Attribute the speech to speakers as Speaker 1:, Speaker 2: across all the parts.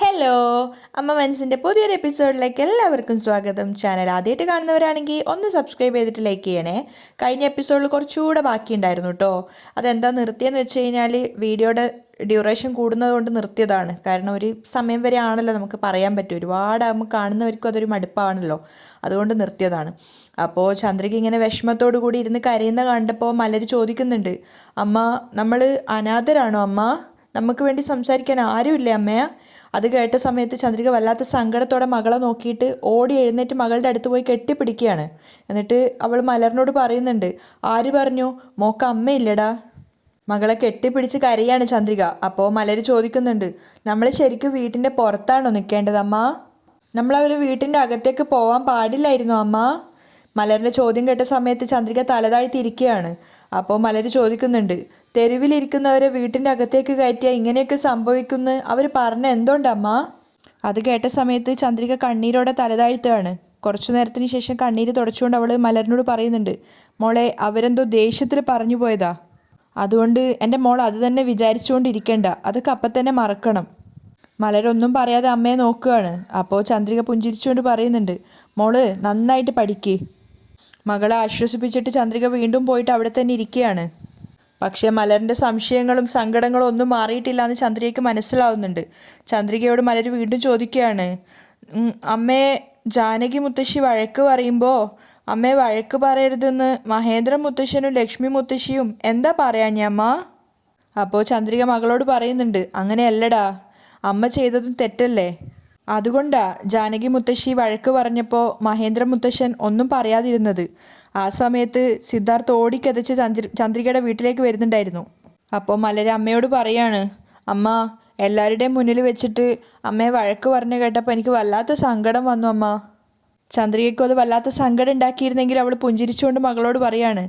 Speaker 1: Hello, അമ്മ മനസ്സിൻ്റെ പുതിയൊരു എപ്പിസോഡിലേക്ക് എല്ലാവർക്കും സ്വാഗതം. ചാനൽ ആദ്യമായിട്ട് കാണുന്നവരാണെങ്കിൽ ഒന്ന് സബ്സ്ക്രൈബ് ചെയ്തിട്ട് ലൈക്ക് ചെയ്യണേ. കഴിഞ്ഞ എപ്പിസോഡിൽ കുറച്ചുകൂടെ ബാക്കിയുണ്ടായിരുന്നു കേട്ടോ. അതെന്താ നിർത്തിയെന്ന് വെച്ച് കഴിഞ്ഞാൽ വീഡിയോയുടെ ഡ്യൂറേഷൻ കൂടുന്നത് കൊണ്ട് നിർത്തിയതാണ്. കാരണം ഒരു സമയം വരെ ആണല്ലോ നമുക്ക് പറയാൻ പറ്റും. ഒരുപാടാകുമ്പോൾ കാണുന്നവർക്കും അതൊരു മടുപ്പാണല്ലോ, അതുകൊണ്ട് നിർത്തിയതാണ്. അപ്പോൾ ചന്ദ്രിക ഇങ്ങനെ വിഷമത്തോടു കൂടി ഇരുന്ന് കരയുന്ന കണ്ടപ്പോൾ മലര് ചോദിക്കുന്നുണ്ട്, അമ്മ നമ്മൾ അനാഥരാണോ അമ്മ? നമുക്ക് വേണ്ടി സംസാരിക്കാൻ ആരുമില്ലേ അമ്മയാ? അത് കേട്ട സമയത്ത് ചന്ദ്രിക വല്ലാത്ത സങ്കടത്തോടെ മകളെ നോക്കിയിട്ട് ഓടി എഴുന്നേറ്റ് മകളുടെ അടുത്ത് പോയി കെട്ടിപ്പിടിക്കുകയാണ്. എന്നിട്ട് അവൾ മലറിനോട് പറയുന്നുണ്ട്, ആര് പറഞ്ഞു മോക്ക് അമ്മയില്ലടാ? മകളെ കെട്ടിപ്പിടിച്ച് കരയാണ് ചന്ദ്രിക. അപ്പോൾ മലര് ചോദിക്കുന്നുണ്ട്, നമ്മൾ ശരിക്കും വീട്ടിൻ്റെ പുറത്താണോ നിൽക്കേണ്ടത് അമ്മ? നമ്മളവർ വീട്ടിൻ്റെ അകത്തേക്ക് പോകാൻ പാടില്ലായിരുന്നു അമ്മ? മലറിൻ്റെ ചോദ്യം കേട്ട സമയത്ത് ചന്ദ്രിക തലതാഴ്ത്തിയിരിക്കുകയാണ്. അപ്പോൾ മലര് ചോദിക്കുന്നുണ്ട്, തെരുവിലിരിക്കുന്നവരെ വീട്ടിൻ്റെ അകത്തേക്ക് കയറ്റിയാൽ ഇങ്ങനെയൊക്കെ സംഭവിക്കുന്നു അവർ പറഞ്ഞ എന്തുകൊണ്ടമ്മ? അത് കേട്ട സമയത്ത് ചന്ദ്രിക കണ്ണീരോടെ തലതാഴ്ത്തുകയാണ്. കുറച്ചു നേരത്തിന് ശേഷം കണ്ണീര് തുടച്ചുകൊണ്ട് അവൾ മലരിനോട് പറയുന്നുണ്ട്, മോളെ അവരെന്തോ ദേഷ്യത്തിൽ പറഞ്ഞു പോയതാ. അതുകൊണ്ട് എൻ്റെ മോൾ അത് തന്നെ വിചാരിച്ചുകൊണ്ടിരിക്കേണ്ട, അതൊക്കെ അപ്പം തന്നെ മറക്കണം. മലരൊന്നും പറയാതെ അമ്മയെ നോക്കുകയാണ്. അപ്പോൾ ചന്ദ്രിക പുഞ്ചിരിച്ചുകൊണ്ട് പറയുന്നുണ്ട്, മോള് നന്നായിട്ട് പഠിക്ക്. മകളെ ആശ്വസിപ്പിച്ചിട്ട് ചന്ദ്രിക വീണ്ടും പോയിട്ട് അവിടെ തന്നെ ഇരിക്കുകയാണ്. പക്ഷേ മലറിൻ്റെ സംശയങ്ങളും സങ്കടങ്ങളും ഒന്നും മാറിയിട്ടില്ല എന്ന് ചന്ദ്രികയ്ക്ക് മനസ്സിലാവുന്നുണ്ട്. ചന്ദ്രികയോട് മലർ വീണ്ടും ചോദിക്കുകയാണ്, അമ്മയെ ജാനകി മുത്തശ്ശി വഴക്ക് പറയുമ്പോൾ അമ്മയെ വഴക്ക് പറയരുതെന്ന് മഹേന്ദ്ര മുത്തശ്ശനും ലക്ഷ്മി മുത്തശ്ശിയും എന്താ പറയാഞ്ഞ അമ്മ? അപ്പോൾ ചന്ദ്രിക മകളോട് പറയുന്നുണ്ട്, അങ്ങനെയല്ലടാ, അമ്മ ചെയ്തതും തെറ്റല്ലേ. അതുകൊണ്ടാ ജാനകി മുത്തശ്ശി വഴക്ക് പറഞ്ഞപ്പോൾ മഹേന്ദ്ര മുത്തശ്ശൻ ഒന്നും പറയാതിരുന്നത്. ആ സമയത്ത് സിദ്ധാർത്ഥ് ഓടിക്കതച്ച് ചന്ദ്രികയുടെ വീട്ടിലേക്ക് വരുന്നുണ്ടായിരുന്നു. അപ്പോൾ മലര അമ്മയോട് പറയാണ്, അമ്മ എല്ലാവരുടെയും മുന്നിൽ വെച്ചിട്ട് അമ്മയെ വഴക്ക് പറഞ്ഞു കേട്ടപ്പോൾ എനിക്ക് വല്ലാത്ത സങ്കടം വന്നു അമ്മ. ചന്ദ്രികയ്ക്കും അത് വല്ലാത്ത സങ്കടം ഉണ്ടാക്കിയിരുന്നെങ്കിൽ അവൾ പുഞ്ചിരിച്ചുകൊണ്ട് മകളോട് പറയാണ്,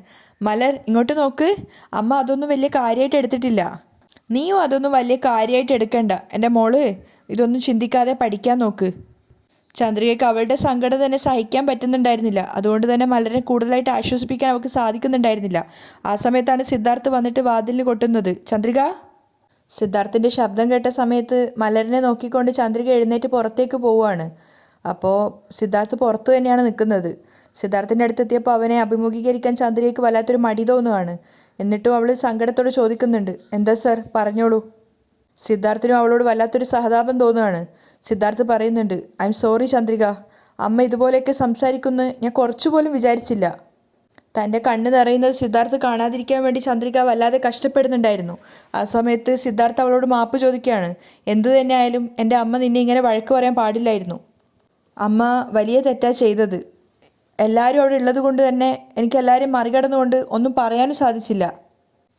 Speaker 1: മലർ ഇങ്ങോട്ട് നോക്ക്, അമ്മ അതൊന്നും വലിയ കാര്യമായിട്ട് എടുത്തിട്ടില്ല. നീയും അതൊന്നും വലിയ കാര്യമായിട്ട് എടുക്കണ്ട എൻ്റെ മോള്, ഇതൊന്നും ചിന്തിക്കാതെ പഠിക്കാൻ നോക്ക്. ചന്ദ്രികയ്ക്ക് അവളുടെ സങ്കടം തന്നെ സഹിക്കാൻ പറ്റുന്നുണ്ടായിരുന്നില്ല. അതുകൊണ്ട് തന്നെ മലരെ കൂടുതലായിട്ട് ആശ്വസിപ്പിക്കാൻ അവൾക്ക് സാധിക്കുന്നുണ്ടായിരുന്നില്ല. ആ സമയത്താണ് സിദ്ധാർത്ഥ് വന്നിട്ട് വാതിലിന് കൊട്ടുന്നത്. ചന്ദ്രിക. സിദ്ധാർത്ഥിൻ്റെ ശബ്ദം കേട്ട സമയത്ത് മലരിനെ നോക്കിക്കൊണ്ട് ചന്ദ്രിക എഴുന്നേറ്റ് പുറത്തേക്ക് പോവുകയാണ്. അപ്പോൾ സിദ്ധാർത്ഥ് പുറത്തു തന്നെയാണ് നിൽക്കുന്നത്. സിദ്ധാർത്ഥിൻ്റെ അടുത്തെത്തിയപ്പോൾ അവനെ അഭിമുഖീകരിക്കാൻ ചന്ദ്രികയ്ക്ക് വല്ലാത്തൊരു മടി തോന്നുകയാണ്. എന്നിട്ടും അവൾ സങ്കടത്തോട് ചോദിക്കുന്നുണ്ട്, എന്താ സർ പറഞ്ഞോളൂ. സിദ്ധാർത്ഥിനും അവളോട് വല്ലാത്തൊരു സഹതാപം തോന്നുകയാണ്. സിദ്ധാർത്ഥ് പറയുന്നുണ്ട്, ഐ എം സോറി ചന്ദ്രിക, അമ്മ ഇതുപോലെയൊക്കെ സംസാരിക്കുമെന്ന് ഞാൻ കുറച്ചുപോലും വിചാരിച്ചില്ല. തൻ്റെ കണ്ണ് നിറയുന്നത് സിദ്ധാർത്ഥ് കാണാതിരിക്കാൻ വേണ്ടി ചന്ദ്രിക വല്ലാതെ കഷ്ടപ്പെടുന്നുണ്ടായിരുന്നു. ആ സമയത്ത് സിദ്ധാർത്ഥ് അവളോട് മാപ്പ് ചോദിക്കുകയാണ്, എന്തു തന്നെയായാലും എൻ്റെ അമ്മ നിന്നെ ഇങ്ങനെ വഴക്ക് പറയാൻ പാടില്ലായിരുന്നു. അമ്മ വലിയ തെറ്റാ ചെയ്തത്. എല്ലാവരും അവിടെ ഉള്ളത് കൊണ്ട് തന്നെ എനിക്ക് എല്ലാവരെയും മറികടന്നുകൊണ്ട് ഒന്നും പറയാനും സാധിച്ചില്ല.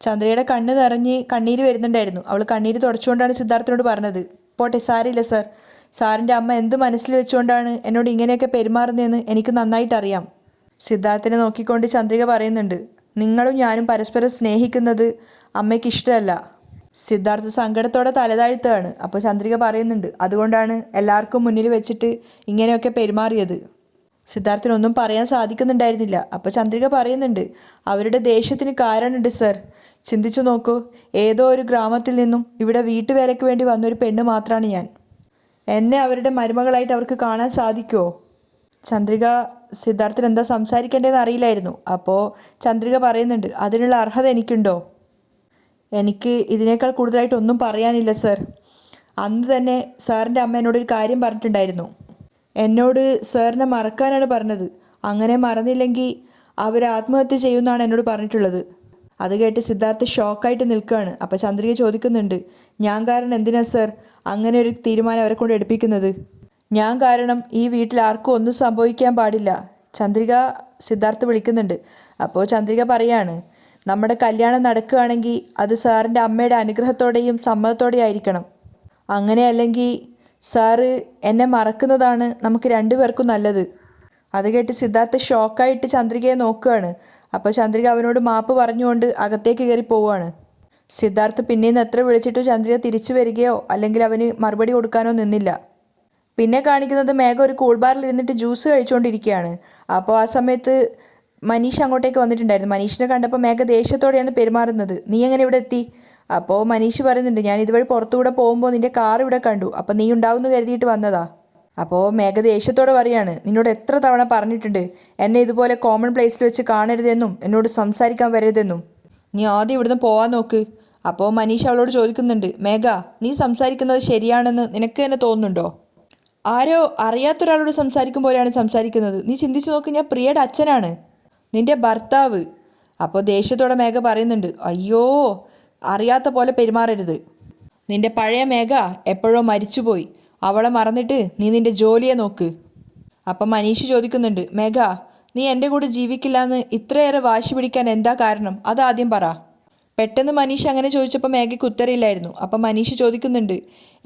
Speaker 1: ചന്ദ്രയുടെ കണ്ണ് നിറഞ്ഞ് കണ്ണീര് വരുന്നുണ്ടായിരുന്നു. അവൾ കണ്ണീര് തുടച്ചുകൊണ്ടാണ് സിദ്ധാർത്ഥിനോട് പറഞ്ഞത്, പോട്ടെ സാരില്ല സർ, സാറിൻ്റെ അമ്മ എന്ത് മനസ്സിൽ വെച്ചുകൊണ്ടാണ് എന്നോട് ഇങ്ങനെയൊക്കെ പെരുമാറുന്നതെന്ന് എനിക്ക് നന്നായിട്ടറിയാം. സിദ്ധാർത്ഥിനെ നോക്കിക്കൊണ്ട് ചന്ദ്രിക പറയുന്നുണ്ട്, നിങ്ങളും ഞാനും പരസ്പരം സ്നേഹിക്കുന്നത് അമ്മയ്ക്ക് ഇഷ്ടമല്ല. സിദ്ധാർത്ഥ് സങ്കടത്തോടെ തലതാഴ്ത്തുകയാണ്. അപ്പോൾ ചന്ദ്രിക പറയുന്നുണ്ട്, അതുകൊണ്ടാണ് എല്ലാവർക്കും മുന്നിൽ വെച്ചിട്ട് ഇങ്ങനെയൊക്കെ പെരുമാറിയത്. സിദ്ധാർത്ഥിനൊന്നും പറയാൻ സാധിക്കുന്നുണ്ടായിരുന്നില്ല. അപ്പോൾ ചന്ദ്രിക പറയുന്നുണ്ട്, അവരുടെ ദേഷ്യത്തിന് കാരണമുണ്ട് സർ. ചിന്തിച്ചു നോക്കൂ, ഏതോ ഒരു ഗ്രാമത്തിൽ നിന്നും ഇവിടെ വീട്ടുവേലയ്ക്ക് വേണ്ടി വന്നൊരു പെണ്ണ് മാത്രമാണ് ഞാൻ. എന്നെ അവരുടെ മരുമകളായിട്ട് അവർക്ക് കാണാൻ സാധിക്കുമോ? ചന്ദ്രിക സിദ്ധാർത്ഥിന് എന്താ സംസാരിക്കേണ്ടതെന്ന് അറിയില്ലായിരുന്നു. അപ്പോൾ ചന്ദ്രിക പറയുന്നുണ്ട്, അതിനുള്ള അർഹത എനിക്കുണ്ടോ? എനിക്ക് ഇതിനേക്കാൾ കൂടുതലായിട്ടൊന്നും പറയാനില്ല സർ. അന്ന് തന്നെ സാറിൻ്റെ അമ്മ എന്നോടൊരു കാര്യം പറഞ്ഞിട്ടുണ്ടായിരുന്നു. എന്നോട് സാറിനെ മറക്കാനാണ് പറഞ്ഞത്. അങ്ങനെ മറന്നില്ലെങ്കിൽ അവർ ആത്മഹത്യ ചെയ്യുമെന്നാണ് എന്നോട് പറഞ്ഞിട്ടുള്ളത്. അത് കേട്ട് സിദ്ധാർത്ഥ് ഷോക്കായിട്ട് നിൽക്കുകയാണ്. അപ്പോൾ ചന്ദ്രിക ചോദിക്കുന്നുണ്ട്, ഞാൻ കാരണം എന്തിനാ സർ അങ്ങനെ ഒരു തീരുമാനം അവരെ കൊണ്ട് എടുപ്പിക്കുന്നത്? ഞാൻ കാരണം ഈ വീട്ടിൽ ആർക്കും ഒന്നും സംഭവിക്കാൻ പാടില്ല. ചന്ദ്രിക. സിദ്ധാർത്ഥ് വിളിക്കുന്നുണ്ട്. അപ്പോൾ ചന്ദ്രിക പറയാണ്, നമ്മുടെ കല്യാണം നടക്കുകയാണെങ്കിൽ അത് സാറിൻ്റെ അമ്മയുടെ അനുഗ്രഹത്തോടെയും സമ്മതത്തോടെയും ആയിരിക്കണം. അങ്ങനെയല്ലെങ്കിൽ സാറ് എന്നെ മറക്കുന്നതാണ് നമുക്ക് രണ്ടുപേർക്കും നല്ലത്. അത് കേട്ട് സിദ്ധാർത്ഥ് ഷോക്കായിട്ട് ചന്ദ്രികയെ നോക്കുകയാണ്. അപ്പോൾ ചന്ദ്രിക അവനോട് മാപ്പ് പറഞ്ഞുകൊണ്ട് അകത്തേക്ക് കയറി പോവുകയാണ്. സിദ്ധാർത്ഥ് പിന്നീന്ന് എത്ര വിളിച്ചിട്ടും ചന്ദ്രിക തിരിച്ചു വരികയോ അല്ലെങ്കിൽ അവന് മറുപടി കൊടുക്കാനോ നിന്നില്ല. പിന്നെ കാണിക്കുന്നത് മേഘ ഒരു കൂൾ ബാറിൽ ഇരുന്നിട്ട് ജ്യൂസ് കഴിച്ചുകൊണ്ടിരിക്കുകയാണ്. അപ്പോൾ ആ സമയത്ത് മനീഷ് അങ്ങോട്ടേക്ക് വന്നിട്ടുണ്ടായിരുന്നു. മനീഷിനെ കണ്ടപ്പോൾ മേഘ ദേഷ്യത്തോടെയാണ് പെരുമാറുന്നത്. നീ എങ്ങനെ ഇവിടെ എത്തി? അപ്പോൾ മനീഷ് പറയുന്നുണ്ട്, ഞാൻ ഇതുവഴി പുറത്തുകൂടെ പോകുമ്പോൾ നിന്റെ കാർ ഇവിടെ കണ്ടു, അപ്പം നീ ഉണ്ടാവുമെന്ന് കരുതിയിട്ട് വന്നതാ. അപ്പോൾ മേഘ ദേഷ്യത്തോടെ പറയാണ്, നിന്നോട് എത്ര തവണ പറഞ്ഞിട്ടുണ്ട് എന്നെ ഇതുപോലെ കോമൺ പ്ലേസിൽ വെച്ച് കാണരുതെന്നും എന്നോട് സംസാരിക്കാൻ വരരുതെന്നും. നീ ആദ്യം ഇവിടുന്ന് പോവാൻ നോക്ക്. അപ്പോൾ മനീഷ് അവളോട് ചോദിക്കുന്നുണ്ട്, മേഘ നീ സംസാരിക്കുന്നത് ശരിയാണെന്ന് നിനക്ക് തന്നെ തോന്നുന്നുണ്ടോ? ആരോ അറിയാത്തൊരാളോട് സംസാരിക്കും പോലെയാണ് സംസാരിക്കുന്നത്. നീ ചിന്തിച്ചു നോക്ക്, ഞാൻ പ്രിയയുടെ അച്ഛനാണ്, നിന്റെ ഭർത്താവ്. അപ്പോൾ ദേഷ്യത്തോടെ മേഘ പറയുന്നുണ്ട്, അയ്യോ അറിയാത്ത പോലെ പെരുമാറരുത്. നിന്റെ പഴയ മേഘ എപ്പോഴോ മരിച്ചുപോയി, അവളെ മറന്നിട്ട് നീ നിന്റെ ജോലിയെ നോക്ക്. അപ്പം മനീഷ് ചോദിക്കുന്നുണ്ട്, മേഘ നീ എൻ്റെ കൂടെ ജീവിക്കില്ല എന്ന് ഇത്രയേറെ വാശി പിടിക്കാൻ എന്താ കാരണം, അതാദ്യം പറ. പെട്ടെന്ന് മനീഷ് അങ്ങനെ ചോദിച്ചപ്പോൾ മേഘയ്ക്ക് ഉത്തരയില്ലായിരുന്നു. അപ്പം മനീഷ് ചോദിക്കുന്നുണ്ട്,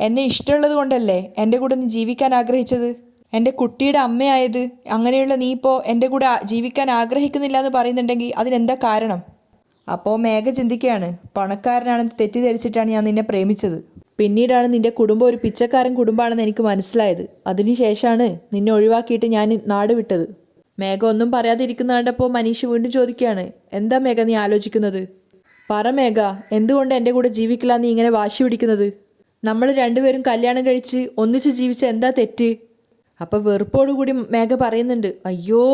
Speaker 1: എന്നെ ഇഷ്ടമുള്ളത് കൊണ്ടല്ലേ എൻ്റെ കൂടെ നീ ജീവിക്കാൻ ആഗ്രഹിച്ചത്? എൻ്റെ കുട്ടിയുടെ അമ്മയായത് അങ്ങനെയുള്ള നീ ഇപ്പോൾ എൻ്റെ കൂടെ ജീവിക്കാൻ ആഗ്രഹിക്കുന്നില്ല എന്ന് പറയുന്നുണ്ടെങ്കിൽ അതിനെന്താ കാരണം? അപ്പോൾ മേഘ ചിന്തിക്കുകയാണ്, പണക്കാരനാണെന്ന് തെറ്റിദ്ധരിച്ചിട്ടാണ് ഞാൻ നിന്നെ പ്രേമിച്ചത്. പിന്നീടാണ് നിന്റെ കുടുംബം ഒരു പിച്ചക്കാരൻ കുടുംബമാണെന്ന് എനിക്ക് മനസ്സിലായത്. അതിനുശേഷമാണ് നിന്നെ ഒഴിവാക്കിയിട്ട് ഞാൻ നാട് വിട്ടത്. മേഘ ഒന്നും പറയാതിരിക്കുന്ന കണ്ടപ്പോൾ മനീഷ് വീണ്ടും ചോദിക്കുകയാണ്, എന്താ മേഘ നീ ആലോചിക്കുന്നത്? പറ മേഘ, എന്തുകൊണ്ട് എൻ്റെ കൂടെ ജീവിക്കില്ല നീ ഇങ്ങനെ വാശി പിടിക്കുന്നത്? നമ്മൾ രണ്ടുപേരും കല്യാണം കഴിച്ച് ഒന്നിച്ച് ജീവിച്ച എന്താ തെറ്റ്? അപ്പം വെറുപ്പോടുകൂടി മേഘ പറയുന്നുണ്ട്, അയ്യോ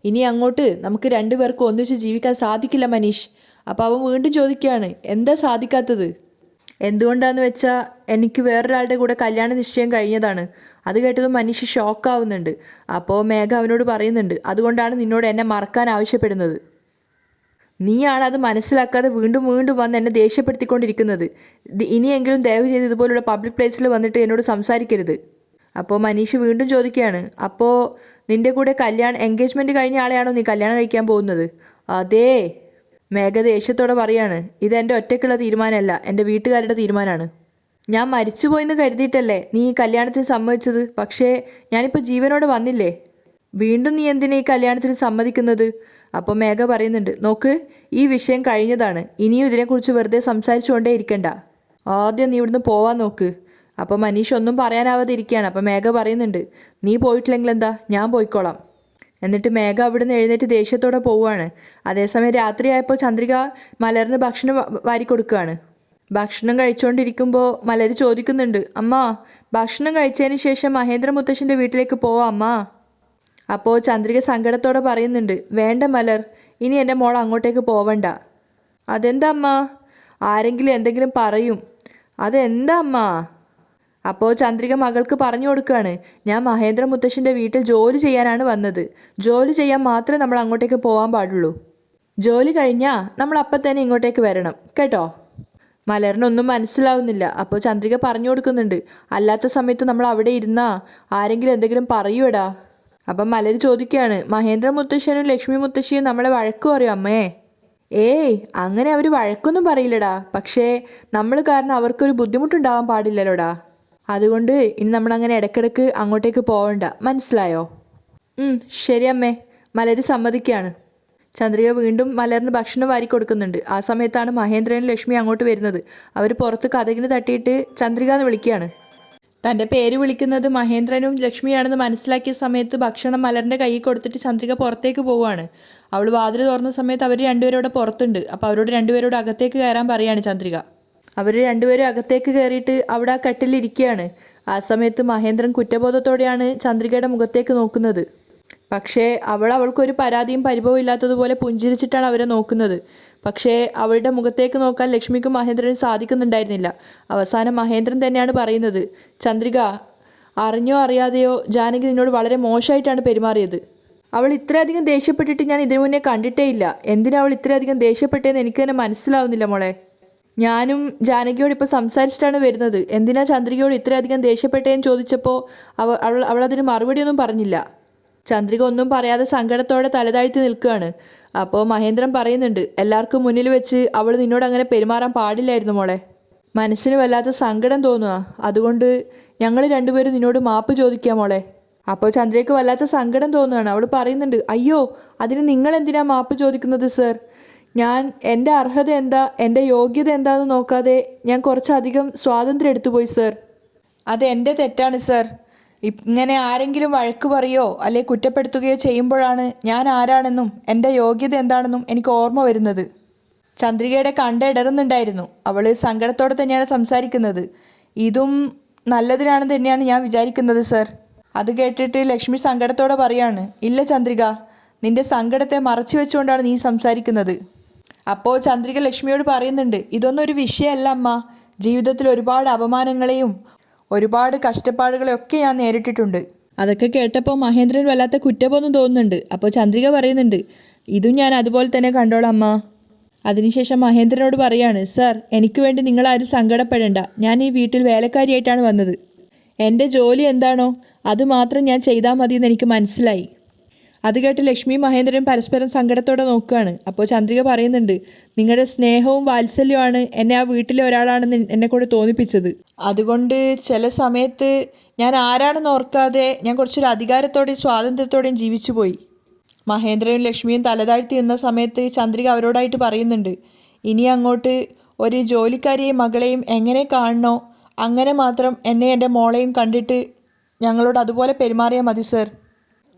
Speaker 1: ഇനി അങ്ങോട്ട് നമുക്ക് രണ്ടുപേർക്കും ഒന്നിച്ച് ജീവിക്കാൻ സാധിക്കില്ല മനീഷ്. അപ്പോൾ അവൻ വീണ്ടും ചോദിക്കുകയാണ്, എന്താ സാധിക്കാത്തത്? എന്തുകൊണ്ടാന്ന് വെച്ചാൽ എനിക്ക് വേറൊരാളുടെ കൂടെ കല്യാണ നിശ്ചയം കഴിഞ്ഞതാണ്. അത് കേട്ടതും മനീഷ് ഷോക്കാവുന്നുണ്ട്. അപ്പോൾ മേഘ അവനോട് പറയുന്നുണ്ട്, അതുകൊണ്ടാണ് നിന്നോട് എന്നെ മറക്കാൻ ആവശ്യപ്പെടുന്നത്. നീയാണ് അത് മനസ്സിലാക്കാതെ വീണ്ടും വീണ്ടും വന്ന് എന്നെ ദേഷ്യപ്പെടുത്തിക്കൊണ്ടിരിക്കുന്നത്. ഇനിയെങ്കിലും ദയവ് ചെയ്ത് ഇതുപോലുള്ള പബ്ലിക് പ്ലേസിൽ വന്നിട്ട് എന്നോട് സംസാരിക്കരുത്. അപ്പോൾ മനീഷ് വീണ്ടും ചോദിക്കുകയാണ്, അപ്പോൾ നിൻ്റെ കൂടെ എൻഗേജ്മെൻറ്റ് കഴിഞ്ഞ ആളെയാണോ നീ കല്യാണം കഴിക്കാൻ പോകുന്നത്? അതേ. മേഘ ദേഷ്യത്തോടെ പറയാണ്, ഇതെൻ്റെ ഒറ്റയ്ക്കുള്ള തീരുമാനമല്ല, എൻ്റെ വീട്ടുകാരുടെ തീരുമാനമാണ്. ഞാൻ മരിച്ചുപോയെന്ന് കരുതിയിട്ടല്ലേ നീ ഈ കല്യാണത്തിന് സമ്മതിച്ചത്? പക്ഷേ ഞാനിപ്പോൾ ജീവനോടെ വന്നില്ലേ, വീണ്ടും നീ എന്തിനാ ഈ കല്യാണത്തിന് സമ്മതിക്കുന്നത്? അപ്പോൾ മേഘ പറയുന്നുണ്ട്, നോക്ക് ഈ വിഷയം കഴിഞ്ഞതാണ്, ഇനിയും ഇതിനെക്കുറിച്ച് വെറുതെ സംസാരിച്ചുകൊണ്ടേ ഇരിക്കണ്ട. ആദ്യം നീ ഇവിടുന്ന് പോവാൻ നോക്ക്. അപ്പോൾ മനീഷ് ഒന്നും പറയാനാവാതെ ഇരിക്കുകയാണ്. അപ്പോൾ മേഘ പറയുന്നുണ്ട്, നീ പോയിട്ടില്ലെങ്കിൽ എന്താ, ഞാൻ പോയിക്കോളാം. എന്നിട്ട് മേഘ അവിടുന്ന് എഴുന്നേറ്റ് ദേഷ്യത്തോടെ പോവുകയാണ്. അതേസമയം രാത്രിയായപ്പോൾ ചന്ദ്രിക മലറിന് ഭക്ഷണം വാരി കൊടുക്കുകയാണ്. ഭക്ഷണം കഴിച്ചുകൊണ്ടിരിക്കുമ്പോൾ മലർ ചോദിക്കുന്നുണ്ട്, അമ്മ ഭക്ഷണം കഴിച്ചതിന് ശേഷം മഹേന്ദ്ര മുത്തശ്ശൻ്റെ വീട്ടിലേക്ക് പോവാം അമ്മ. അപ്പോൾ ചന്ദ്രിക സങ്കടത്തോടെ പറയുന്നുണ്ട്, വേണ്ട മലർ, ഇനി എൻ്റെ മോൾ അങ്ങോട്ടേക്ക് പോവണ്ട. അതെന്താ അമ്മ? ആരെങ്കിലും എന്തെങ്കിലും പറയും. അതെന്താ അമ്മ? അപ്പോൾ ചന്ദ്രിക മകൾക്ക് പറഞ്ഞു കൊടുക്കുകയാണ്, ഞാൻ മഹേന്ദ്ര മുത്തശ്ശൻ്റെ വീട്ടിൽ ജോലി ചെയ്യാനാണ് വന്നത്. ജോലി ചെയ്യാൻ മാത്രമേ നമ്മൾ അങ്ങോട്ടേക്ക് പോകാൻ പാടുള്ളൂ. ജോലി കഴിഞ്ഞാൽ നമ്മൾ അപ്പം തന്നെ ഇങ്ങോട്ടേക്ക് വരണം കേട്ടോ. മലറിനൊന്നും മനസ്സിലാവുന്നില്ല. അപ്പോൾ ചന്ദ്രിക പറഞ്ഞു കൊടുക്കുന്നുണ്ട്, അല്ലാത്ത സമയത്ത് നമ്മൾ അവിടെ ഇരുന്നാൽ ആരെങ്കിലും എന്തെങ്കിലും പറയൂടാ. അപ്പം മലർ ചോദിക്കുകയാണ്, മഹേന്ദ്ര മുത്തശ്ശനും ലക്ഷ്മി മുത്തശ്ശിയും നമ്മളെ വഴക്ക് പറയും അമ്മേ? ഏയ് അങ്ങനെ അവർ വഴക്കൊന്നും പറയില്ലടാ, പക്ഷേ നമ്മൾ കാരണം അവർക്കൊരു ബുദ്ധിമുട്ടുണ്ടാവാൻ പാടില്ലല്ലോടാ. അതുകൊണ്ട് ഇനി നമ്മളങ്ങനെ ഇടയ്ക്കിടയ്ക്ക് അങ്ങോട്ടേക്ക് പോകണ്ട, മനസ്സിലായോ? ശരി അമ്മേ. മലർ സമ്മതിക്കുകയാണ്. ചന്ദ്രിക വീണ്ടും മലറിന് ഭക്ഷണം വാരി കൊടുക്കുന്നുണ്ട്. ആ സമയത്താണ് മഹേന്ദ്രനും ലക്ഷ്മി അങ്ങോട്ട് വരുന്നത്. അവർ പുറത്ത് കതകിന് തട്ടിയിട്ട് ചന്ദ്രിക എന്ന് വിളിക്കുകയാണ്. തൻ്റെ പേര് വിളിക്കുന്നത് മഹേന്ദ്രനും ലക്ഷ്മിയാണെന്ന് മനസ്സിലാക്കിയ സമയത്ത് ഭക്ഷണം മലറിൻ്റെ കയ്യിൽ കൊടുത്തിട്ട് ചന്ദ്രിക പുറത്തേക്ക് പോവുകയാണ്. അവൾ വാതിൽ തുറന്ന സമയത്ത് അവർ രണ്ടുപേരും അവിടെ പുറത്തുണ്ട്. അപ്പോൾ അവരോട് രണ്ടുപേരോട് അകത്തേക്ക് കയറാൻ പറയുകയാണ് ചന്ദ്രിക. അവർ രണ്ടുപേരും അകത്തേക്ക് കയറിയിട്ട് അവിടെ ആ കട്ടിലിരിക്കുകയാണ്. ആ സമയത്ത് മഹേന്ദ്രൻ കുറ്റബോധത്തോടെയാണ് ചന്ദ്രികയുടെ മുഖത്തേക്ക് നോക്കുന്നത്. പക്ഷേ അവൾക്കൊരു പരാതിയും പരിഭവവും ഇല്ലാത്തതുപോലെ പുഞ്ചിരിച്ചിട്ടാണ് അവരെ നോക്കുന്നത്. പക്ഷേ അവളുടെ മുഖത്തേക്ക് നോക്കാൻ ലക്ഷ്മിക്കും മഹേന്ദ്രനും സാധിക്കുന്നുണ്ടായിരുന്നില്ല. അവസാനം മഹേന്ദ്രൻ തന്നെയാണ് പറയുന്നത്, ചന്ദ്രിക, അറിഞ്ഞോ അറിയാതെയോ ജാനകി നിന്നോട് വളരെ മോശമായിട്ടാണ് പെരുമാറിയത്. അവൾ ഇത്രയധികം ദേഷ്യപ്പെട്ടിട്ട് ഞാൻ ഇതിനു മുന്നേ കണ്ടിട്ടേ ഇല്ല. എന്തിനാ അവൾ ഇത്രയധികം ദേഷ്യപ്പെട്ടതെന്ന് എനിക്ക് തന്നെ മനസ്സിലാവുന്നില്ല മോളെ. ഞാനും ജാനകിയോട് ഇപ്പോൾ സംസാരിച്ചിട്ടാണ് വരുന്നത്. എന്തിനാ ചന്ദ്രികയോട് ഇത്രയധികം ദേഷ്യപ്പെട്ടതെന്ന് ചോദിച്ചപ്പോൾ അവളതിന് മറുപടിയൊന്നും പറഞ്ഞില്ല. ചന്ദ്രിക ഒന്നും പറയാതെ സങ്കടത്തോടെ തലതാഴ്ത്തി നിൽക്കുകയാണ്. അപ്പോൾ മഹേന്ദ്രൻ പറയുന്നുണ്ട്, എല്ലാവർക്കും മുന്നിൽ വെച്ച് അവൾ നിന്നോട് അങ്ങനെ പെരുമാറാൻ പാടില്ലായിരുന്നു മോളെ. മനസ്സിന് വല്ലാത്ത സങ്കടം തോന്നുക, അതുകൊണ്ട് ഞങ്ങൾ രണ്ടുപേരും നിന്നോട് മാപ്പ് ചോദിക്കാം മോളെ. അപ്പോൾ ചന്ദ്രയ്ക്ക് വല്ലാത്ത സങ്കടം തോന്നുകയാണ്. അവൾ പറയുന്നുണ്ട്, അയ്യോ അതിന് നിങ്ങൾ എന്തിനാ മാപ്പ് ചോദിക്കുന്നത് സർ? ഞാൻ എൻ്റെ അർഹത എന്താ, എൻ്റെ യോഗ്യത എന്താണെന്ന് നോക്കാതെ ഞാൻ കുറച്ചധികം സ്വാതന്ത്ര്യം എടുത്തുപോയി സർ. അത് എൻ്റെ തെറ്റാണ് സർ. ഇങ്ങനെ ആരെങ്കിലും വഴക്ക് പറയുകയോ അല്ലെ കുറ്റപ്പെടുത്തുകയോ ചെയ്യുമ്പോഴാണ് ഞാൻ ആരാണെന്നും എൻ്റെ യോഗ്യത എന്താണെന്നും എനിക്ക് ഓർമ്മ വരുന്നത്. ചന്ദ്രികയുടെ കണ്ടിടറുന്നുണ്ടായിരുന്നു. അവൾ സങ്കടത്തോടെ തന്നെയാണ് സംസാരിക്കുന്നത്. ഇതും നല്ലതിനാണെന്ന് തന്നെയാണ് ഞാൻ വിചാരിക്കുന്നത് സർ. അത് കേട്ടിട്ട് ലക്ഷ്മി സങ്കടത്തോടെ പറയാണ്, ഇല്ല ചന്ദ്രിക, നിന്റെ സങ്കടത്തെ മറച്ചു വെച്ചുകൊണ്ടാണ് നീ സംസാരിക്കുന്നത്. അപ്പോൾ ചന്ദ്രിക ലക്ഷ്മിയോട് പറയുന്നുണ്ട്, ഇതൊന്നും ഒരു വിഷയമല്ല അമ്മ. ജീവിതത്തിൽ ഒരുപാട് അപമാനങ്ങളെയും ഒരുപാട് കഷ്ടപ്പാടുകളെയും ഒക്കെ ഞാൻ നേരിട്ടിട്ടുണ്ട്. അതൊക്കെ കേട്ടപ്പോൾ മഹേന്ദ്രൻ വല്ലാത്ത കുറ്റബോധം തോന്നുന്നുണ്ട്. അപ്പോൾ ചന്ദ്രിക പറയുന്നുണ്ട്, ഇതും ഞാൻ അതുപോലെ തന്നെ കണ്ടോളാം അമ്മ. അതിനുശേഷം മഹേന്ദ്രനോട് പറയാണ്, സർ, എനിക്ക് വേണ്ടി നിങ്ങളാരും സങ്കടപ്പെടേണ്ട. ഞാൻ ഈ വീട്ടിൽ വേലക്കാരിയായിട്ടാണ് വന്നത്. എൻ്റെ ജോലി എന്താണോ അതുമാത്രം ഞാൻ ചെയ്താൽ മതിയെന്ന് എനിക്ക് മനസ്സിലായി. അത് കേട്ട് ലക്ഷ്മിയും മഹേന്ദ്രനും പരസ്പരം സങ്കടത്തോടെ നോക്കുകയാണ്. അപ്പോൾ ചന്ദ്രിക പറയുന്നുണ്ട്, നിങ്ങളുടെ സ്നേഹവും വാത്സല്യമാണ് എന്നെ ആ വീട്ടിലെ ഒരാളാണെന്ന് എന്നെക്കൊണ്ട് തോന്നിപ്പിച്ചത്. അതുകൊണ്ട് ചില സമയത്ത് ഞാൻ ആരാണെന്ന് ഓർക്കാതെ ഞാൻ കുറച്ചൊരു അധികാരത്തോടെയും സ്വാതന്ത്ര്യത്തോടെയും ജീവിച്ചു പോയി. മഹേന്ദ്രനും ലക്ഷ്മിയും തലതാഴ്ത്തി നിന്ന സമയത്ത് ചന്ദ്രിക അവരോടായിട്ട് പറയുന്നുണ്ട്, ഇനി അങ്ങോട്ട് ഒരു ജോലിക്കാരിയെയും മകളെയും എങ്ങനെ കാണണോ അങ്ങനെ മാത്രം എന്നെ എൻ്റെ മോളെയും കണ്ടിട്ട് ഞങ്ങളോട് അതുപോലെ പെരുമാറിയാൽ മതി സർ.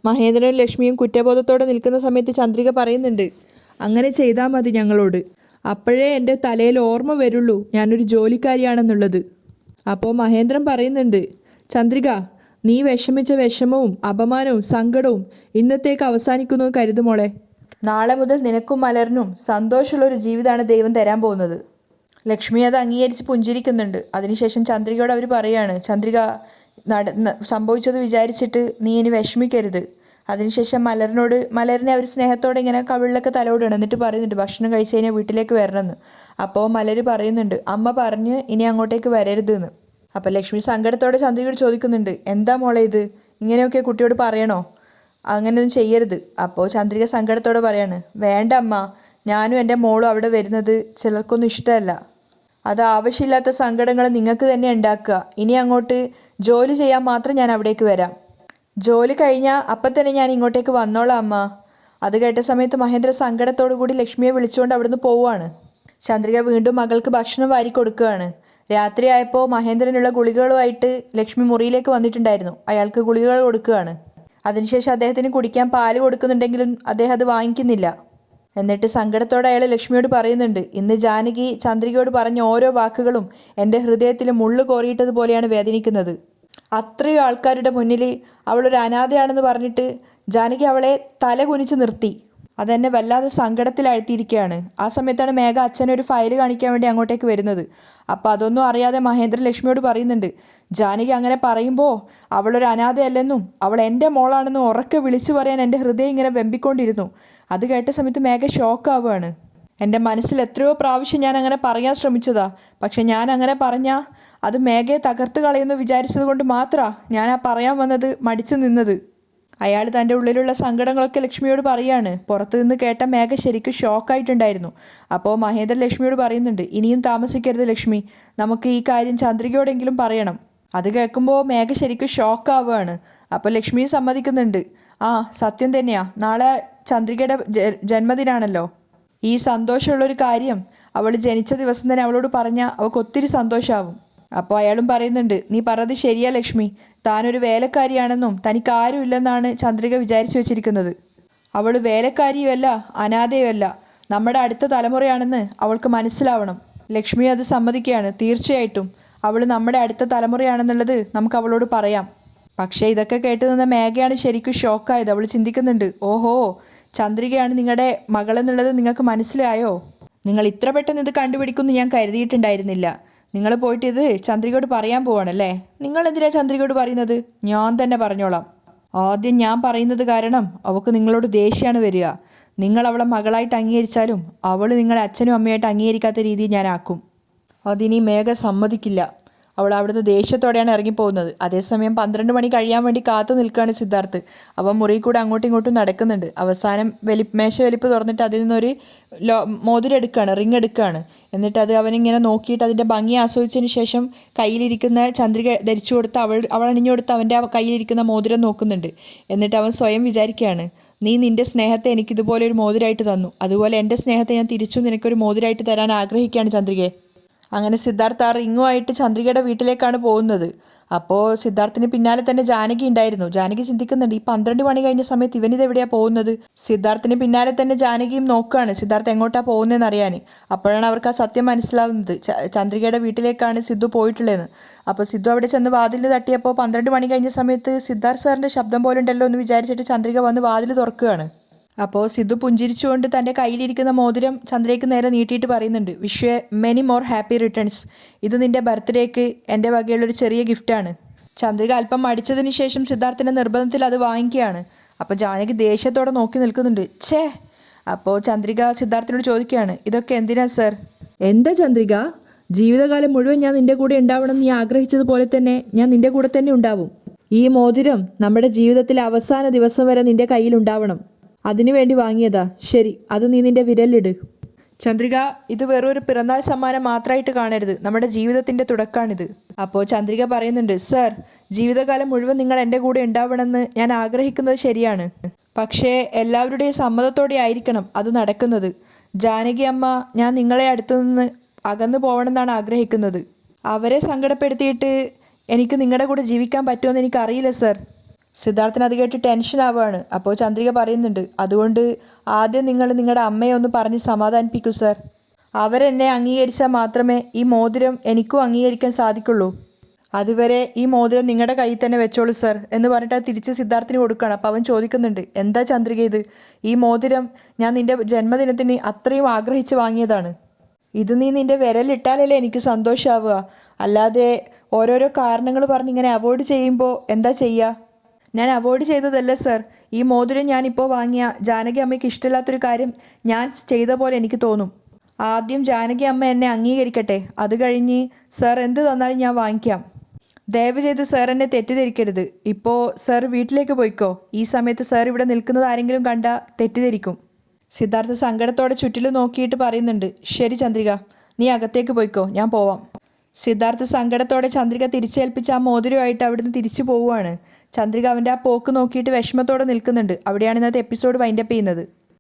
Speaker 1: മഹേന്ദ്രനും ലക്ഷ്മിയും കുറ്റബോധത്തോടെ നിൽക്കുന്ന സമയത്ത് ചന്ദ്രിക പറയുന്നുണ്ട്, അങ്ങനെ ചെയ്താൽ മതി ഞങ്ങളോട്. അപ്പോഴേ എൻ്റെ തലയിൽ ഓർമ്മ വരുള്ളൂ ഞാനൊരു ജോലിക്കാരിയാണെന്നുള്ളത്. അപ്പോൾ മഹേന്ദ്രൻ പറയുന്നുണ്ട്, ചന്ദ്രിക, നീ വിഷമിച്ച വിഷമവും അപമാനവും സങ്കടവും ഇന്നത്തേക്ക് അവസാനിക്കുന്നു കരുതുമോളെ. നാളെ മുതൽ നിനക്കും മലറിനും സന്തോഷമുള്ളൊരു ജീവിതമാണ് ദൈവം തരാൻ പോകുന്നത്. ലക്ഷ്മി അത് അംഗീകരിച്ച് പുഞ്ചിരിക്കുന്നുണ്ട്. അതിനുശേഷം ചന്ദ്രികയോട് അവർ പറയാണ്, ചന്ദ്രിക, സംഭവിച്ചത് വിചാരിച്ചിട്ട് നീ ഇനി വിഷമിക്കരുത്. അതിനുശേഷം മലരിനെ അവർ സ്നേഹത്തോടെ ഇങ്ങനെ കവിളിലൊക്കെ തലോടുകയാണ്. എന്നിട്ട് പറയുന്നുണ്ട്, ഭക്ഷണം കഴിച്ച് കഴിഞ്ഞാൽ വീട്ടിലേക്ക് വരണമെന്ന്. അപ്പോൾ മലര് പറയുന്നുണ്ട്, അമ്മ പറഞ്ഞ് ഇനി അങ്ങോട്ടേക്ക് വരരുതെന്ന്. അപ്പോൾ ലക്ഷ്മി സങ്കടത്തോടെ ചന്ദ്രികയോട് ചോദിക്കുന്നുണ്ട്, എന്താ മോളെ ഇത്, ഇങ്ങനെയൊക്കെ കുട്ടിയോട് പറയണോ, അങ്ങനെയൊന്നും ചെയ്യരുത്. അപ്പോൾ ചന്ദ്രിക സങ്കടത്തോടെ പറയാണ്, വേണ്ട അമ്മ, ഞാനും എൻ്റെ മോളും അവിടെ വരുന്നത് ചിലർക്കൊന്നും ഇഷ്ടമല്ല. അത് ആവശ്യമില്ലാത്ത സങ്കടങ്ങൾ നിങ്ങൾക്ക് തന്നെ ഉണ്ടാക്കുക. ഇനി അങ്ങോട്ട് ജോലി ചെയ്യാൻ മാത്രം ഞാൻ അവിടേക്ക് വരാം. ജോലി കഴിഞ്ഞാൽ അപ്പം തന്നെ ഞാൻ ഇങ്ങോട്ടേക്ക് വന്നോളാം അമ്മ. അത് കേട്ട സമയത്ത് മഹേന്ദ്ര സങ്കടത്തോടു കൂടി ലക്ഷ്മിയെ വിളിച്ചുകൊണ്ട് അവിടുന്ന് പോവുകയാണ്. ചന്ദ്രിക വീണ്ടും മകൾക്ക് ഭക്ഷണം വാരി കൊടുക്കുകയാണ്. രാത്രിയായപ്പോൾ മഹേന്ദ്രനുള്ള ഗുളികകളുമായിട്ട് ലക്ഷ്മി മുറിയിലേക്ക് വന്നിട്ടുണ്ടായിരുന്നു. അയാൾക്ക് ഗുളികകൾ കൊടുക്കുകയാണ്. അതിനുശേഷം അദ്ദേഹത്തിന് കുടിക്കാൻ പാല് കൊടുക്കുന്നുണ്ടെങ്കിലും അദ്ദേഹം അത് വാങ്ങിക്കുന്നില്ല. എന്നിട്ട് സങ്കടത്തോടെ അയാൾ ലക്ഷ്മിയോട് പറയുന്നുണ്ട്, ഇന്ന് ജാനകി ചന്ദ്രികയോട് പറഞ്ഞ ഓരോ വാക്കുകളും എൻ്റെ ഹൃദയത്തിൽ മുള്ളു കോറിയിട്ടതുപോലെയാണ് വേദനിക്കുന്നത്. അത്രയും ആൾക്കാരുടെ മുന്നിൽ അവളൊരു അനാഥയാണെന്ന് പറഞ്ഞിട്ട് ജാനകി അവളെ തല കുനിച്ച് നിർത്തി. അതെന്നെ വല്ലാതെ സങ്കടത്തിലാഴ്ത്തിയിരിക്കുകയാണ്. ആ സമയത്താണ് മേഘ അച്ഛനെ ഒരു ഫയൽ കാണിക്കാൻ വേണ്ടി അങ്ങോട്ടേക്ക് വരുന്നത്. അപ്പോൾ അതൊന്നും അറിയാതെ മഹേന്ദ്രൻ ലക്ഷ്മിയോട് പറയുന്നുണ്ട്, ജാനകി അങ്ങനെ പറയുമ്പോൾ അവളൊരു അനാഥയല്ലെന്നും അവൾ എൻ്റെ മോളാണെന്നും ഉറക്കെ വിളിച്ചു പറയാൻ എൻ്റെ ഹൃദയം ഇങ്ങനെ വെമ്പിക്കൊണ്ടിരുന്നു. അത് കേട്ട സമയത്ത് മേഘ ഷോക്കാവുകയാണ്. എൻ്റെ മനസ്സിൽ എത്രയോ പ്രാവശ്യം ഞാൻ അങ്ങനെ പറയാൻ ശ്രമിച്ചതാ. പക്ഷെ ഞാൻ അങ്ങനെ പറഞ്ഞാൽ അത് മേഘയെ തകർത്ത് കളയുമെന്ന് വിചാരിച്ചത് കൊണ്ട് മാത്രമാണ് ഞാൻ ആ പറയാൻ വന്നത് മടിച്ചു നിന്നത്. അയാൾ തൻ്റെ ഉള്ളിലുള്ള സങ്കടങ്ങളൊക്കെ ലക്ഷ്മിയോട് പറയാണ്. പുറത്തു നിന്ന് കേട്ട മേഘ ശരിക്കും ഷോക്കായിട്ടുണ്ടായിരുന്നു. അപ്പോൾ മഹേന്ദ്രൻ ലക്ഷ്മിയോട് പറയുന്നുണ്ട്, ഇനിയും താമസിക്കരുത് ലക്ഷ്മി, നമുക്ക് ഈ കാര്യം ചന്ദ്രികയോടെങ്കിലും പറയണം. അത് കേൾക്കുമ്പോൾ മേഘ ശരിക്കും ഷോക്കാവുകയാണ്. അപ്പോൾ ലക്ഷ്മിയും സമ്മതിക്കുന്നുണ്ട്, ആ സത്യം തന്നെയാ, നാളെ ചന്ദ്രികയുടെ ജന്മദിനാണല്ലോ. ഈ സന്തോഷമുള്ളൊരു കാര്യം അവൾ ജനിച്ച ദിവസം തന്നെ അവളോട് പറഞ്ഞാൽ അവൾക്ക് ഒത്തിരി സന്തോഷമാവും. അപ്പോൾ അയാളും പറയുന്നുണ്ട്, നീ പറഞ്ഞത് ശരിയാ ലക്ഷ്മി, താനൊരു വേലക്കാരിയാണെന്നും തനിക്ക് ആരുമില്ലെന്നാണ് ചന്ദ്രിക വിചാരിച്ചു വെച്ചിരിക്കുന്നത്. അവൾ വേലക്കാരിയുമല്ല അനാഥയുമല്ല, നമ്മുടെ അടുത്ത തലമുറയാണെന്ന് അവൾക്ക് മനസ്സിലാവണം. ലക്ഷ്മി അത് സമ്മതിക്കുകയാണ്. തീർച്ചയായിട്ടും അവൾ നമ്മുടെ അടുത്ത തലമുറയാണെന്നുള്ളത് നമുക്ക് അവളോട് പറയാം. പക്ഷേ ഇതൊക്കെ കേട്ട് നിന്ന മേഘയാണ് ശരിക്കും ഷോക്കായത്. അവൾ ചിന്തിക്കുന്നുണ്ട്, ഓഹോ, ചന്ദ്രികയാണ് നിങ്ങളുടെ മകളെന്നുള്ളത് നിങ്ങൾക്ക് മനസ്സിലായോ? നിങ്ങൾ ഇത്ര പെട്ടെന്ന് ഇത് കണ്ടുപിടിക്കുമെന്ന് ഞാൻ കരുതിയിട്ടുണ്ടായിരുന്നില്ല. നിങ്ങൾ പോയിട്ട് ഇത് ചന്ദ്രികയോട് പറയാൻ പോവാണല്ലേ? നിങ്ങൾ എന്തിനാ ചന്ദ്രികയോട് പറയുന്നത്? ഞാൻ തന്നെ പറഞ്ഞോളാം. ആദ്യം ഞാൻ പറയുന്നത് കാരണം അവൾക്ക് നിങ്ങളോട് ദേഷ്യമാണ് വരിക. നിങ്ങൾ അവളെ മകളായിട്ട് അംഗീകരിച്ചാലും അവൾ നിങ്ങളെ അച്ഛനും അമ്മയായിട്ട് അംഗീകരിക്കാത്ത രീതിയിൽ ഞാൻ ആക്കും. അതിനി മേഘ സമ്മതിക്കില്ല. അവൾ അവിടുന്ന് ദേഷ്യത്തോടെയാണ് ഇറങ്ങിപ്പോകുന്നത്. അതേസമയം 12 മണി കഴിയാൻ വേണ്ടി കാത്തു നിൽക്കുകയാണ് സിദ്ധാർത്ഥ്. അവൻ മുറിയിൽ കൂടെ അങ്ങോട്ടും ഇങ്ങോട്ടും നടക്കുന്നുണ്ട്. അവസാനം മേശ വലിപ്പ് തുറന്നിട്ട് അതിൽ നിന്നൊരു മോതിരം എടുക്കുകയാണ്, റിങ് എടുക്കുകയാണ്. എന്നിട്ട് അത് അവനിങ്ങനെ നോക്കിയിട്ട് അതിൻ്റെ ഭംഗി ആസ്വദിച്ചതിന് ശേഷം കയ്യിലിരിക്കുന്ന ചന്ദ്രിക ധരിച്ചു കൊടുത്ത് അവൾ അണിഞ്ഞു കൊടുത്ത് അവൻ്റെ ആ കയ്യിലിരിക്കുന്ന മോതിരം നോക്കുന്നുണ്ട്. എന്നിട്ട് അവൻ സ്വയം വിചാരിക്കുകയാണ്, നീ നിൻ്റെ സ്നേഹത്തെ എനിക്കിതുപോലെ ഒരു മോതിരമായിട്ട് തന്നു, അതുപോലെ എൻ്റെ സ്നേഹത്തെ ഞാൻ തിരിച്ചു നിനക്കൊരു മോതിരമായിട്ട് തരാൻ ആഗ്രഹിക്കുകയാണ് ചന്ദ്രികയെ. അങ്ങനെ സിദ്ധാർത്ഥ ആ റിങ്ങുമായിട്ട് ചന്ദ്രികയുടെ വീട്ടിലേക്കാണ് പോകുന്നത്. അപ്പോൾ സിദ്ധാർത്ഥിന് പിന്നാലെ തന്നെ ജാനകി ഉണ്ടായിരുന്നു. ജാനകി ചിന്തിക്കുന്നുണ്ട്, ഈ 12 മണി കഴിഞ്ഞ സമയത്ത് ഇവനിത് എവിടെയാണ് പോകുന്നത്? സിദ്ധാർത്ഥിന് പിന്നാലെ തന്നെ ജാനകിയും നോക്കുകയാണ് സിദ്ധാർത്ഥ് എങ്ങോട്ടാണ് പോകുന്നതെന്ന് അറിയാൻ. അപ്പോഴാണ് അവർക്ക് ആ സത്യം മനസ്സിലാവുന്നത്, ചന്ദ്രികയുടെ വീട്ടിലേക്കാണ് സിദ്ധു പോയിട്ടുള്ളതെന്ന്. അപ്പോൾ സിദ്ധു അവിടെ ചെന്ന് വാതിൽ തട്ടിയപ്പോൾ 12 മണി കഴിഞ്ഞ സമയത്ത് സിദ്ധാർത്ഥ് സാറിൻ്റെ ശബ്ദം പോലെ ഉണ്ടല്ലോ എന്ന് വിചാരിച്ചിട്ട് ചന്ദ്രിക വന്ന് വാതിൽ തുറക്കുകയാണ്. അപ്പോൾ സിദ്ധു പുഞ്ചിരിച്ചുകൊണ്ട് തൻ്റെ കയ്യിലിരിക്കുന്ന മോതിരം ചന്ദ്രയ്ക്ക് നേരെ നീട്ടിയിട്ട് പറയുന്നുണ്ട്, wish you many more happy returns. ഇത് നിൻ്റെ ബർത്ത്ഡേക്ക് എൻ്റെ വകയുള്ളൊരു ചെറിയ ഗിഫ്റ്റാണ്. ചന്ദ്രിക അല്പം മടിച്ചതിന് ശേഷം സിദ്ധാർത്ഥിൻ്റെ നിർബന്ധത്തിൽ അത് വാങ്ങിക്കുകയാണ്. അപ്പോൾ ജാനകി ദേഷ്യത്തോടെ നോക്കി നിൽക്കുന്നുണ്ട്. ഛേ! അപ്പോൾ ചന്ദ്രിക സിദ്ധാർത്ഥിനോട് ചോദിക്കുകയാണ്, ഇതൊക്കെ എന്തിനാ സർ? എന്താ ചന്ദ്രിക, ജീവിതകാലം മുഴുവൻ ഞാൻ നിൻ്റെ കൂടെ ഉണ്ടാവണം നീ ആഗ്രഹിച്ചതുപോലെ തന്നെ ഞാൻ നിൻ്റെ കൂടെ തന്നെ ഉണ്ടാവും. ഈ മോതിരം നമ്മുടെ ജീവിതത്തിലെ അവസാന ദിവസം വരെ നിൻ്റെ കയ്യിലുണ്ടാവണം. അതിനു വേണ്ടി വാങ്ങിയതാ. ശരി, അത് നീ നിൻ്റെ വിരലിട്. ചന്ദ്രിക, ഇത് വെറൊരു പിറന്നാൾ സമ്മാനം മാത്രമായിട്ട് കാണരുത്, നമ്മുടെ ജീവിതത്തിൻ്റെ തുടക്കമാണിത്. അപ്പോൾ ചന്ദ്രിക പറയുന്നുണ്ട്, സർ, ജീവിതകാലം മുഴുവൻ നിങ്ങൾ എൻ്റെ കൂടെ ഉണ്ടാവണമെന്ന് ഞാൻ ആഗ്രഹിക്കുന്നത് ശരിയാണ്. പക്ഷേ എല്ലാവരുടെയും സമ്മതത്തോടെ ആയിരിക്കണം അത് നടക്കുന്നത്. ജാനകി അമ്മ ഞാൻ നിങ്ങളെ അടുത്തു നിന്ന് അകന്നു പോകണമെന്നാണ് ആഗ്രഹിക്കുന്നത്. അവരെ സങ്കടപ്പെടുത്തിയിട്ട് എനിക്ക് നിങ്ങളുടെ കൂടെ ജീവിക്കാൻ പറ്റുമെന്ന് എനിക്കറിയില്ല സർ. സിദ്ധാർത്ഥന് അത് കേട്ട് ടെൻഷൻ ആവുകയാണ്. അപ്പോൾ ചന്ദ്രിക പറയുന്നുണ്ട്, അതുകൊണ്ട് ആദ്യം നിങ്ങൾ നിങ്ങളുടെ അമ്മയെ ഒന്ന് പറഞ്ഞ് സമാധാനിപ്പിക്കൂ സർ. അവരെന്നെ അംഗീകരിച്ചാൽ മാത്രമേ ഈ മോതിരം എനിക്കും അംഗീകരിക്കാൻ സാധിക്കുള്ളൂ. അതുവരെ ഈ മോതിരം നിങ്ങളുടെ കയ്യിൽ തന്നെ വെച്ചോളൂ സർ എന്ന് പറഞ്ഞിട്ട് അത് തിരിച്ച് സിദ്ധാർത്ഥിന് കൊടുക്കുകയാണ്. അപ്പോൾ അവൻ ചോദിക്കുന്നുണ്ട്, എന്താ ചന്ദ്രിക ഇത്? ഈ മോതിരം ഞാൻ നിൻ്റെ ജന്മദിനത്തിന് അത്രയും ആഗ്രഹിച്ച് വാങ്ങിയതാണ്. ഇത് നീ നിൻ്റെ വിരലിട്ടാലല്ലേ എനിക്ക് സന്തോഷമാവുക. അല്ലാതെ ഓരോരോ കാരണങ്ങൾ പറഞ്ഞ് ഇങ്ങനെ അവോയ്ഡ് ചെയ്യുമ്പോൾ എന്താ ചെയ്യുക? ഞാൻ അവോയ്ഡ് ചെയ്തതല്ല സർ. ഈ മോതിരം ഞാനിപ്പോൾ വാങ്ങിയ ജാനകി അമ്മയ്ക്ക് ഇഷ്ടമില്ലാത്തൊരു കാര്യം ഞാൻ ചെയ്ത പോലെ എനിക്ക് തോന്നും. ആദ്യം ജാനകി അമ്മ എന്നെ അംഗീകരിക്കട്ടെ, അത് കഴിഞ്ഞ് സർ എന്ത് തന്നാലും ഞാൻ വാങ്ങിക്കാം. ദയവ് ചെയ്ത് സർ എന്നെ തെറ്റിദ്ധരിക്കരുത്. ഇപ്പോൾ സർ വീട്ടിലേക്ക് പോയിക്കോ. ഈ സമയത്ത് സർ ഇവിടെ നിൽക്കുന്നത് ആരെങ്കിലും കണ്ടാൽ തെറ്റിദ്ധരിക്കും. സിദ്ധാർത്ഥ സങ്കടത്തോടെ ചുറ്റിലും നോക്കിയിട്ട് പറയുന്നുണ്ട്, ശരി ചന്ദ്രിക, നീ അകത്തേക്ക് പോയിക്കോ, ഞാൻ പോവാം. സിദ്ധാർത്ഥ സങ്കടത്തോടെ ചന്ദ്രിക തിരിച്ചേൽപ്പിച്ച ആ മോതിരമായിട്ട് അവിടുന്ന് തിരിച്ചു പോവുകയാണ്. ചന്ദ്രിക അവൻ്റെ ആ പോക്ക് നോക്കിയിട്ട് വിഷമത്തോടെ നിൽക്കുന്നുണ്ട്. അവിടെയാണ് ഇന്നത്തെ എപ്പിസോഡ് വൈൻഡപ്പ് ചെയ്യുന്നത്.